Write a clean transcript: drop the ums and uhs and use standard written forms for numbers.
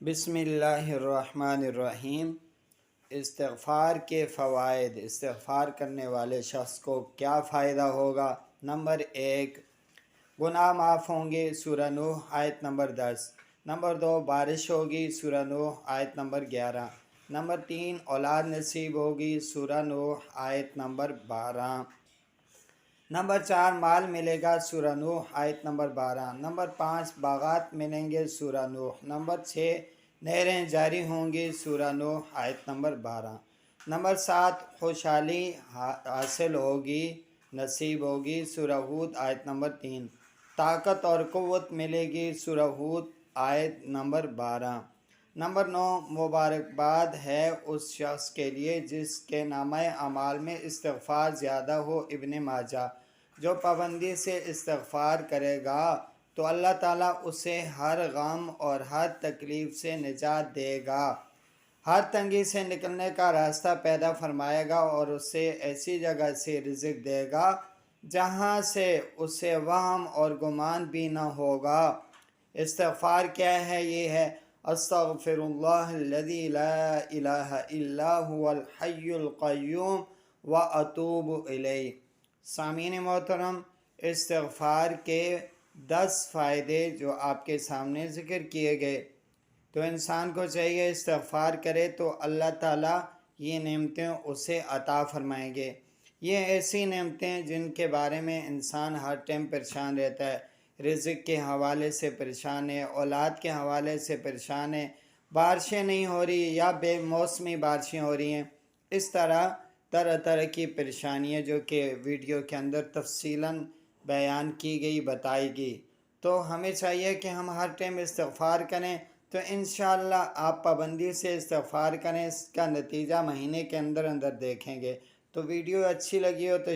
بسم اللہ الرحمن الرحیم۔ استغفار کے فوائد۔ استغفار کرنے والے شخص کو کیا فائدہ ہوگا؟ نمبر 1، گناہ معاف ہوں گے، سورہ نوح آیت نمبر 10۔ نمبر 2، بارش ہوگی، سورہ نوح آیت نمبر 11۔ نمبر 3، اولاد نصیب ہوگی، سورہ نوح آیت نمبر 12۔ نمبر 4، مال ملے گا، سورہ نوح آیت نمبر 12۔ نمبر 5، باغات ملیں گے، سورہ نوح۔ نمبر 6، نہریں جاری ہوں گی، سورہ نوح آیت نمبر 12۔ نمبر 7، خوشحالی حاصل ہوگی، نصیب ہوگی، سورہ ہود آیت نمبر 3۔ طاقت اور قوت ملے گی، سورہ ہود آیت نمبر 12۔ نمبر 9، مبارکباد ہے اس شخص کے لیے جس کے نامہ اعمال میں استغفار زیادہ ہو، ابن ماجہ۔ جو پابندی سے استغفار کرے گا تو اللہ تعالیٰ اسے ہر غم اور ہر تکلیف سے نجات دے گا، ہر تنگی سے نکلنے کا راستہ پیدا فرمائے گا اور اسے ایسی جگہ سے رزق دے گا جہاں سے اسے وہم اور گمان بھی نہ ہوگا۔ استغفار کیا ہے؟ یہ ہے استغفر اللہ الذی لا الہ الا هو الحی القیوم واتوب الیہ۔ سامعین محترم، استغفار کے 10 فائدے جو آپ کے سامنے ذکر کیے گئے، تو انسان کو چاہیے استغفار کرے تو اللہ تعالیٰ یہ نعمتیں اسے عطا فرمائیں گے۔ یہ ایسی نعمتیں جن کے بارے میں انسان ہر ٹائم پریشان رہتا ہے، رزق کے حوالے سے پریشان ہے، اولاد کے حوالے سے پریشان ہے، بارشیں نہیں ہو رہی یا بے موسمی بارشیں ہو رہی ہیں، اس طرح طرح طرح کی پریشانیاں جو کہ ویڈیو کے اندر تفصیلاً بیان کی گئی، بتائی گئی۔ تو ہمیں چاہیے کہ ہم ہر ٹائم استغفار کریں، تو انشاءاللہ آپ پابندی سے استغفار کریں، اس کا نتیجہ مہینے کے اندر اندر دیکھیں گے۔ تو ویڈیو اچھی لگی ہو تو